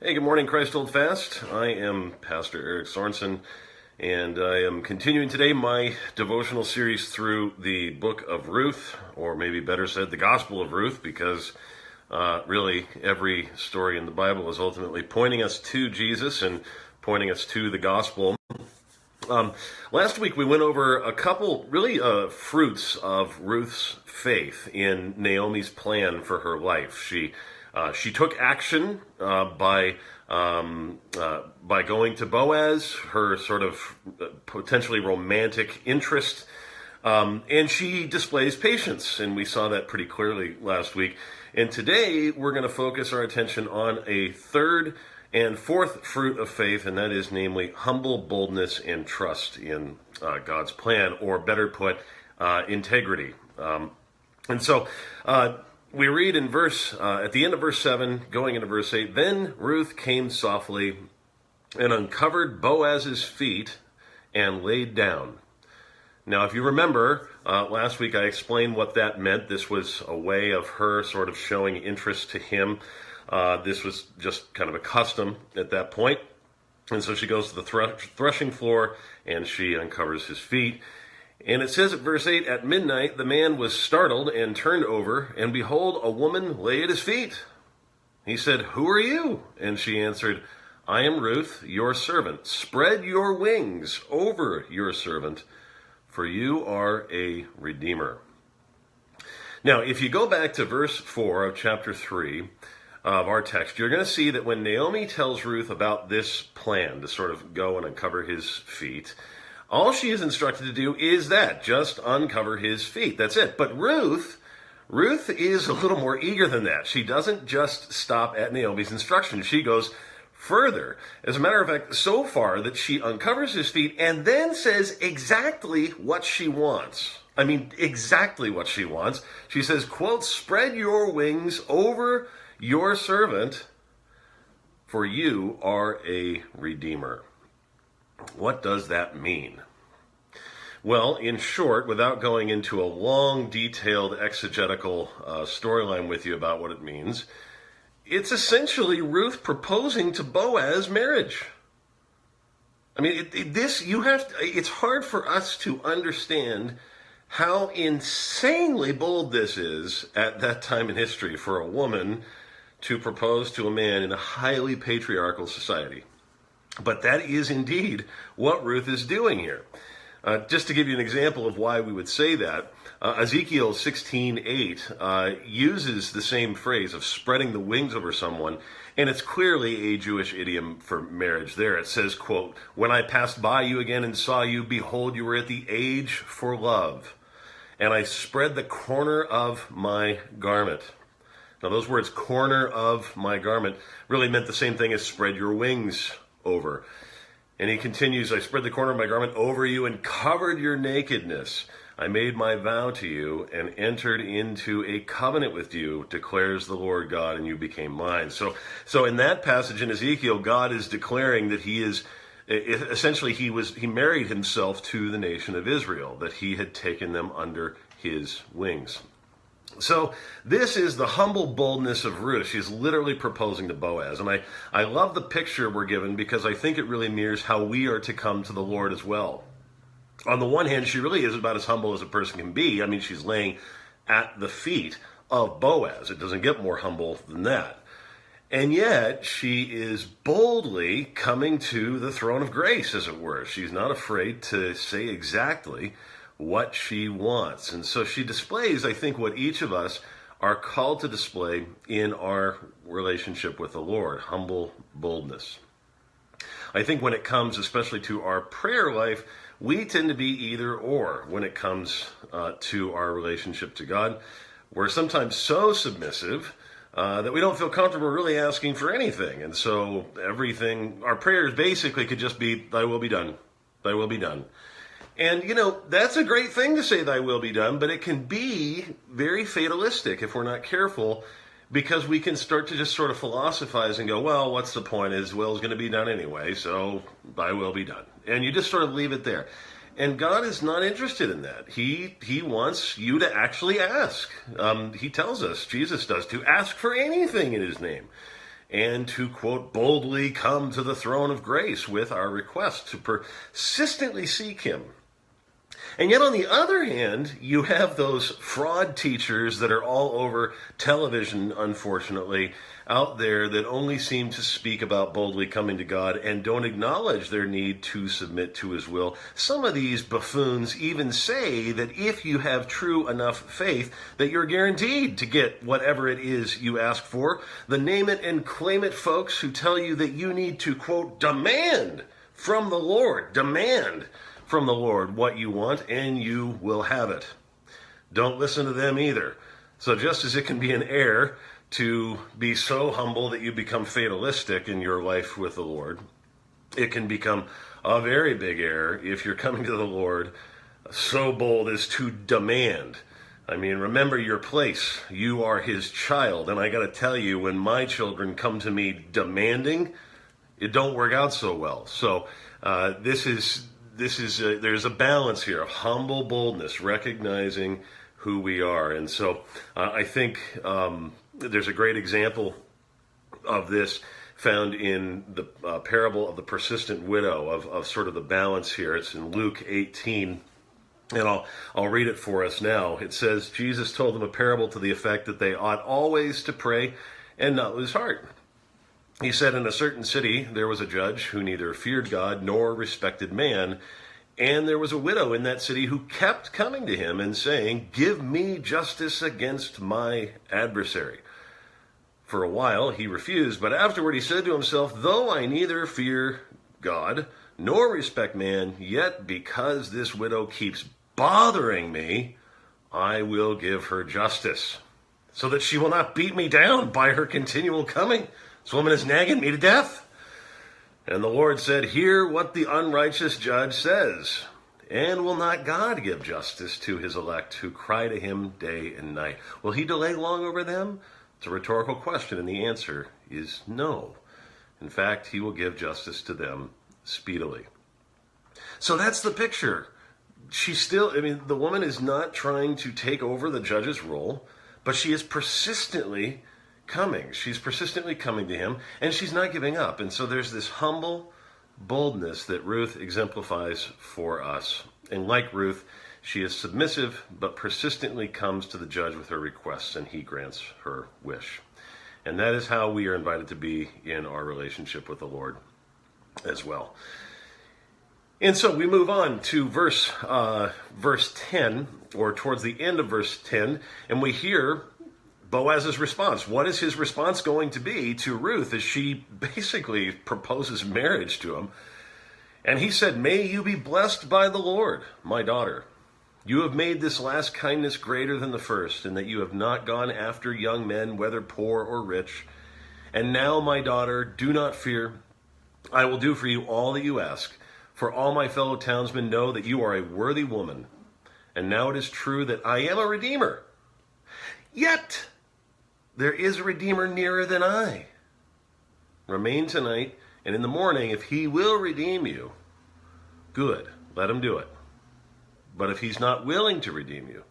Hey, good morning, Christ Hold Fast. I am Pastor Eric Sorensen, and I am continuing today my devotional series through the book of Ruth, or maybe better said, the Gospel of Ruth, because really every story in the Bible is ultimately pointing us to Jesus and pointing us to the Gospel. Last week we went over a couple really fruits of Ruth's faith in Naomi's plan for her life. She took action by going to Boaz, her sort of potentially romantic interest, and she displays patience, and we saw that pretty clearly last week. And today we're going to focus our attention on a third and fourth fruit of faith, and that is namely humble boldness and trust in God's plan, or better put, integrity. And so we read in at the end of verse 7, going into verse 8, "Then Ruth came softly and uncovered Boaz's feet and laid down." Now, if you remember, last week I explained what that meant. This was a way of her sort of showing interest to him. This was just kind of a custom at that point. And so she goes to the threshing floor and she uncovers his feet. And it says at verse 8, "At midnight the man was startled and turned over, and behold, a woman lay at his feet. He said, 'Who are you?' And she answered, 'I am Ruth, your servant. Spread your wings over your servant, for you are a redeemer.'" Now, if you go back to verse 4 of chapter 3 of our text, you're going to see that when Naomi tells Ruth about this plan to sort of go and uncover his feet, all she is instructed to do is just uncover his feet. That's it. But Ruth is a little more eager than that. She doesn't just stop at Naomi's instruction. She goes further. As a matter of fact, so far that she uncovers his feet and then says exactly what she wants. I mean, exactly what she wants. She says, quote, "Spread your wings over your servant, for you are a redeemer." What does that mean? Well, in short, without going into a long, detailed exegetical storyline with you about what it means, it's essentially Ruth proposing to Boaz marriage. I mean, it's hard for us to understand how insanely bold this is at that time in history for a woman to propose to a man in a highly patriarchal society. But that is indeed what Ruth is doing here. Just to give you an example of why we would say that, Ezekiel 16:8 uses the same phrase of spreading the wings over someone, and it's clearly a Jewish idiom for marriage there. It says, quote, "When I passed by you again and saw you, behold, you were at the age for love, and I spread the corner of my garment." Now, those words, "corner of my garment," really meant the same thing as spread your wings over. And he continues, "I spread the corner of my garment over you and covered your nakedness. I made my vow to you and entered into a covenant with you, declares the Lord God, and you became mine." So in that passage in Ezekiel, God is declaring that he married himself to the nation of Israel, that he had taken them under his wings. So this is the humble boldness of Ruth. She's literally proposing to Boaz. And I love the picture we're given because I think it really mirrors how we are to come to the Lord as well. On the one hand, she really is about as humble as a person can be. I mean, she's laying at the feet of Boaz. It doesn't get more humble than that. And yet, she is boldly coming to the throne of grace, as it were. She's not afraid to say exactly what she wants. And so she displays, I think, what each of us are called to display in our relationship with the Lord, humble boldness. I think when it comes especially to our prayer life, we tend to be either or when it comes to our relationship to God. We're sometimes so submissive that we don't feel comfortable really asking for anything. And so our prayers basically could just be, "Thy will be done, thy will be done." And, that's a great thing to say, "Thy will be done," but it can be very fatalistic if we're not careful, because we can start to just sort of philosophize and go, "Well, what's the point? His will is going to be done anyway, so thy will be done." And you just sort of leave it there. And God is not interested in that. He wants you to actually ask. He tells us, Jesus does, to ask for anything in his name. and to, quote, boldly come to the throne of grace with our request, to persistently seek him. And yet, on the other hand, you have those fraud teachers that are all over television, unfortunately, out there that only seem to speak about boldly coming to God and don't acknowledge their need to submit to his will. Some of these buffoons even say that if you have true enough faith, that you're guaranteed to get whatever it is you ask for. The name it and claim it folks who tell you that you need to, quote, demand from the Lord what you want, and you will have it. Don't listen to them either. So just as it can be an error to be so humble that you become fatalistic in your life with the Lord, it can become a very big error if you're coming to the Lord so bold as to demand. I mean, remember your place. You are his child. And I got to tell you, when my children come to me demanding, it don't work out so well. So there's a balance here of humble boldness, recognizing who we are. And so I think there's a great example of this found in the parable of the persistent widow, of sort of the balance here. It's in Luke 18, and I'll read it for us now. It says, Jesus told them a parable to the effect that they ought always to pray and not lose heart. He said, in a certain city there was a judge who neither feared God nor respected man, and there was a widow in that city who kept coming to him and saying, give me justice against my adversary. For a while he refused, but afterward he said to himself, though I neither fear God nor respect man, yet because this widow keeps bothering me, I will give her justice, so that she will not beat me down by her continual coming. This woman is nagging me to death. And the Lord said, hear what the unrighteous judge says. And will not God give justice to his elect who cry to him day and night? Will he delay long over them? It's a rhetorical question, and the answer is no. In fact, he will give justice to them speedily. So that's the picture. The woman is not trying to take over the judge's role, but she is persistently coming. She's persistently coming to him, and she's not giving up. And so there's this humble boldness that Ruth exemplifies for us. And like Ruth, she is submissive, but persistently comes to the judge with her requests, and he grants her wish. And that is how we are invited to be in our relationship with the Lord as well. And so we move on to verse 10, or towards the end of verse 10, and we hear Boaz's response. What is his response going to be to Ruth as she basically proposes marriage to him? And he said, may you be blessed by the Lord, my daughter. You have made this last kindness greater than the first, in that you have not gone after young men, whether poor or rich. And now, my daughter, do not fear. I will do for you all that you ask. For all my fellow townsmen know that you are a worthy woman. And now it is true that I am a redeemer. Yet there is a redeemer nearer than I. Remain tonight, and in the morning, if he will redeem you, good, let him do it. But if he's not willing to redeem you,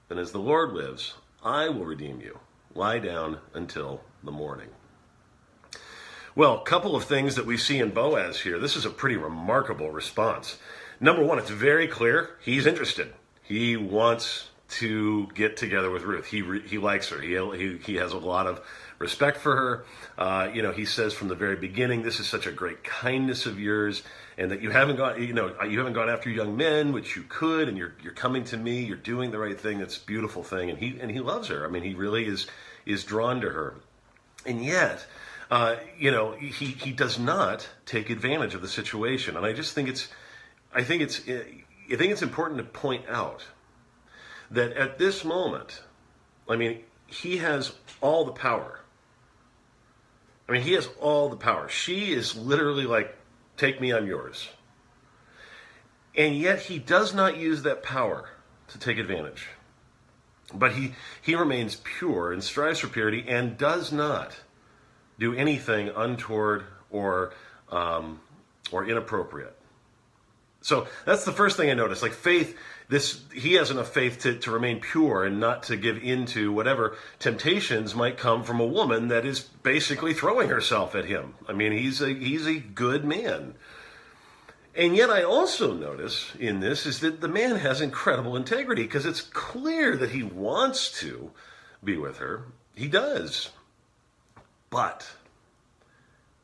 then as the Lord lives, I will redeem you. Lie down until the morning. Well, a couple of things that we see in Boaz here. This is a pretty remarkable response. Number one, it's very clear he's interested. He wants to get together with Ruth. He likes her. He has a lot of respect for her. He says from the very beginning, this is such a great kindness of yours, and that you haven't gone after young men, which you could, and you're coming to me. You're doing the right thing. That's a beautiful thing, and he loves her. I mean, he really is drawn to her, and yet, he does not take advantage of the situation. And I just think it's important to point out that at this moment, he has all the power. He has all the power. She is literally like, take me, I'm yours. And yet he does not use that power to take advantage. But he remains pure and strives for purity and does not do anything untoward or inappropriate. So that's the first thing I noticed. Like faith, he has enough faith to remain pure and not to give in to whatever temptations might come from a woman that is basically throwing herself at him. I mean, he's a good man. And yet I also notice in this is that the man has incredible integrity, because it's clear that he wants to be with her. He does. But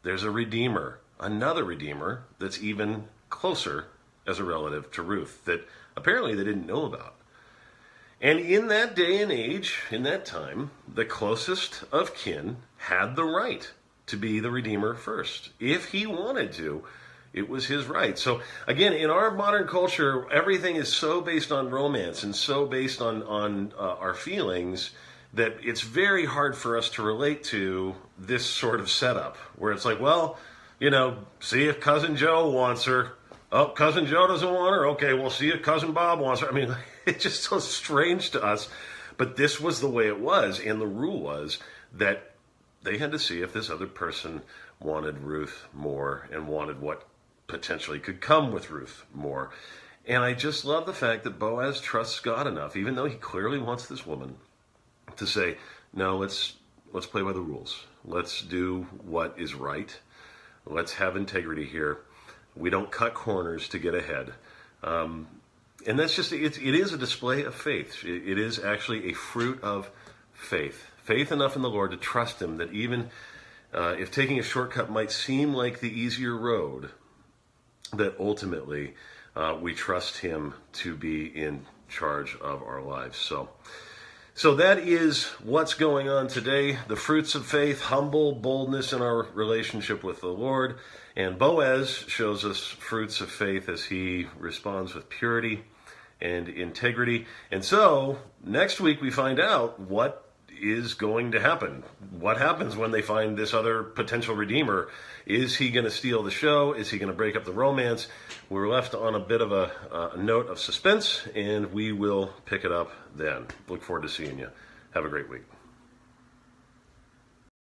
there's a redeemer, another redeemer that's even closer as a relative to Ruth that apparently they didn't know about. And in that day and age, in that time, the closest of kin had the right to be the redeemer first. If he wanted to, it was his right. So again, in our modern culture, everything is so based on romance and so based on our feelings that it's very hard for us to relate to this sort of setup where it's like, well, see if Cousin Joe wants her. Oh, Cousin Joe doesn't want her? Okay, we'll see if Cousin Bob wants her. I mean, it's just so strange to us. But this was the way it was. And the rule was that they had to see if this other person wanted Ruth more and wanted what potentially could come with Ruth more. And I just love the fact that Boaz trusts God enough, even though he clearly wants this woman, to say, no, let's play by the rules. Let's do what is right. Let's have integrity here. We don't cut corners to get ahead. And that's just, it is a display of faith. It is actually a fruit of faith. Faith enough in the Lord to trust him that even if taking a shortcut might seem like the easier road, that ultimately we trust him to be in charge of our lives. So that is what's going on today. The fruits of faith, humble boldness in our relationship with the Lord. And Boaz shows us fruits of faith as he responds with purity and integrity. And so next week we find out what is going to happen. What happens when they find this other potential redeemer? Is he going to steal the show? Is he going to break up the romance? We're left on a bit of a note of suspense, and we will pick it up then. Look forward to seeing you. Have a great week.